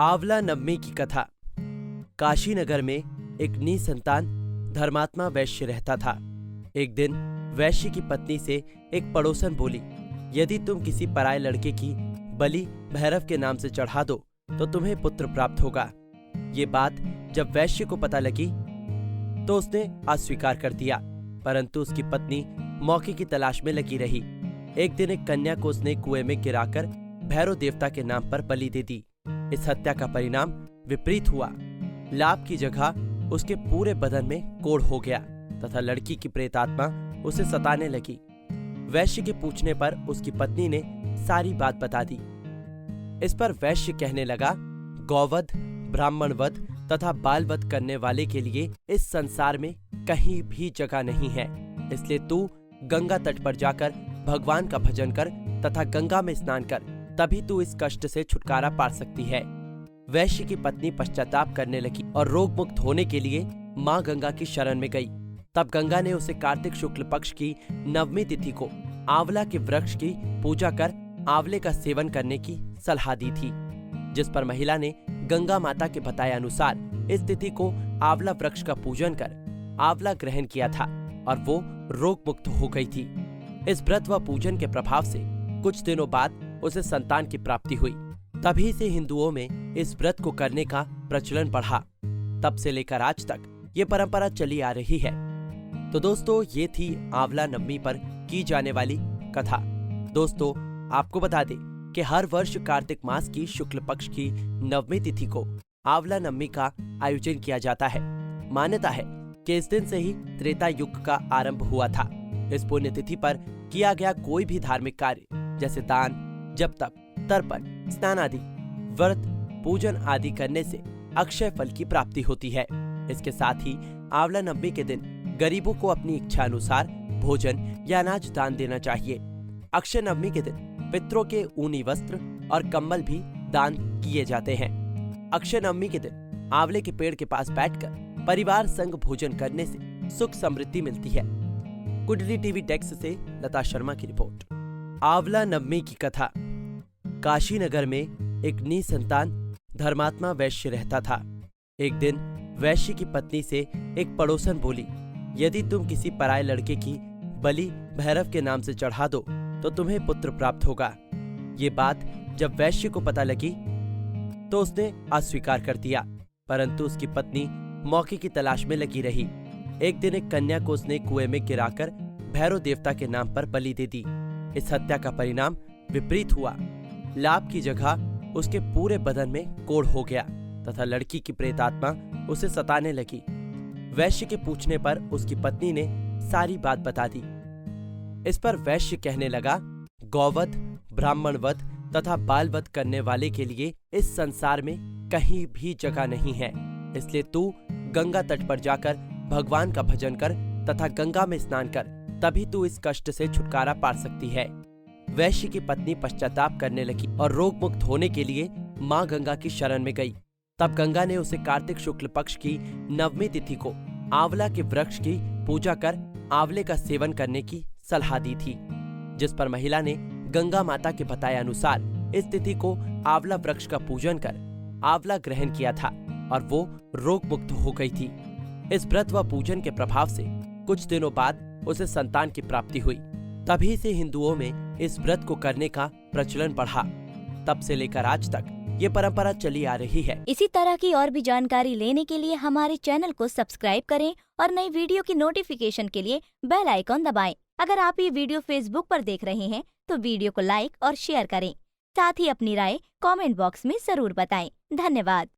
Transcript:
आंवला नवमी की कथा। काशी नगर में एक निसंतान धर्मात्मा वैश्य रहता था। एक दिन वैश्य की पत्नी से एक पड़ोसन बोली, यदि तुम किसी पराये लड़के की बलि भैरव के नाम से चढ़ा दो तो तुम्हें पुत्र प्राप्त होगा। ये बात जब वैश्य को पता लगी तो उसने अस्वीकार कर दिया, परंतु उसकी पत्नी मौके की तलाश में लगी रही। एक दिन एक कन्या को उसने कुएं में गिराकर भैरव देवता के नाम पर बलि दे दी। इस हत्या का परिणाम विपरीत हुआ। लाभ की जगह उसके पूरे बदन में कोढ़ हो गया तथा लड़की की प्रेतात्मा उसे सताने लगी। वैश्य के पूछने पर उसकी पत्नी ने सारी बात बता दी। इस पर वैश्य कहने लगा, गौवध, ब्राह्मणवध तथा बालवध करने वाले के लिए इस संसार में कहीं भी जगह नहीं है। इसलिए तू गंगा तट पर जाकर भगवान का भजन कर तथा गंगा में स्नान कर, तभी तू इस कष्ट से छुटकारा पा सकती है। वैश्य की पत्नी पश्चाताप करने लगी और रोग मुक्त होने के लिए माँ गंगा की शरण में गई। तब गंगा ने उसे कार्तिक शुक्ल पक्ष की नवमी तिथि को आंवला के वृक्ष की पूजा कर आंवले का सेवन करने की सलाह दी थी, जिस पर महिला ने गंगा माता के बताए अनुसार इस तिथि को आंवला वृक्ष का पूजन कर आंवला ग्रहण किया था और वो रोग मुक्त हो गई थी। इस व्रत व पूजन के प्रभाव से कुछ दिनों बाद उसे संतान की प्राप्ति हुई। तभी से हिंदुओं में इस व्रत को करने का प्रचलन बढ़ा। तब से लेकर आज तक ये परंपरा चली आ रही है। तो दोस्तों, ये थी आंवला नवमी पर की जाने वाली कथा। दोस्तों, आपको बता दें कि हर वर्ष कार्तिक मास की शुक्ल पक्ष की नवमी तिथि को आंवला नवमी का आयोजन किया जाता है। मान्यता है कि इस दिन से ही त्रेता युग का आरंभ हुआ था। इस पुण्य तिथि पर किया गया कोई भी धार्मिक कार्य जैसे दान, जप तप, तर्पण, स्नान आदि, व्रत, पूजन आदि करने से अक्षय फल की प्राप्ति होती है। इसके साथ ही आंवला नवमी के दिन गरीबों को अपनी इच्छा अनुसार भोजन या अनाज दान देना चाहिए। अक्षय नवमी के दिन पितरों के ऊनी वस्त्र और कंबल भी दान किए जाते हैं। अक्षय नवमी के दिन आंवले के पेड़ के पास बैठकर परिवार संग भोजन करने से सुख समृद्धि मिलती है। कुंडली टीवी डेस्क से लता शर्मा की रिपोर्ट। आंवला नवमी की कथा। काशी नगर में एक निसंतान धर्मात्मा वैश्य रहता था। एक दिन वैश्य की पत्नी से एक पड़ोसन बोली, यदि तुम किसी पराये लड़के की बलि भैरव के नाम से चढ़ा दो तो तुम्हें पुत्र प्राप्त होगा। ये बात जब वैश्य को पता लगी तो उसने अस्वीकार कर दिया, परंतु उसकी पत्नी मौके की तलाश में लगी रही। एक दिन एक कन्या को उसने कुएं में गिराकर भैरव देवता के नाम पर बलि दे दी। इस हत्या का परिणाम विपरीत हुआ। लाभ की जगह उसके पूरे बदन में कोढ़ हो गया तथा लड़की की प्रेतात्मा उसे सताने लगी। वैश्य के पूछने पर उसकी पत्नी ने सारी बात बता दी। इस पर वैश्य कहने लगा, गौवध, ब्राह्मणवध तथा बालवध करने वाले के लिए इस संसार में कहीं भी जगह नहीं है। इसलिए तू गंगा तट पर जाकर भगवान का भजन कर तथा गंगा में स्नान कर, तभी तू इस कष्ट से छुटकारा पा सकती है। वैश्य की पत्नी पश्चाताप करने लगी और रोग मुक्त होने के लिए माँ गंगा की शरण में गई। तब गंगा ने उसे कार्तिक शुक्ल पक्ष की नवमी तिथि को आंवला के वृक्ष की पूजा कर आंवले का सेवन करने की सलाह दी थी, जिस पर महिला ने गंगा माता के बताए अनुसार इस तिथि को आंवला वृक्ष का पूजन कर आंवला ग्रहण किया था और वो रोग मुक्त हो गई थी। इस व्रत व पूजन के प्रभाव से कुछ दिनों बाद उसे संतान की प्राप्ति हुई। तभी से हिंदुओं में इस व्रत को करने का प्रचलन बढ़ा। तब से लेकर आज तक ये परंपरा चली आ रही है। इसी तरह की और भी जानकारी लेने के लिए हमारे चैनल को सब्सक्राइब करें और नई वीडियो की नोटिफिकेशन के लिए बेल आइकॉन दबाएं। अगर आप ये वीडियो फेसबुक पर देख रहे हैं तो वीडियो को लाइक और शेयर करें। साथ ही अपनी राय कमेंट बॉक्स में जरूर बताएं। धन्यवाद।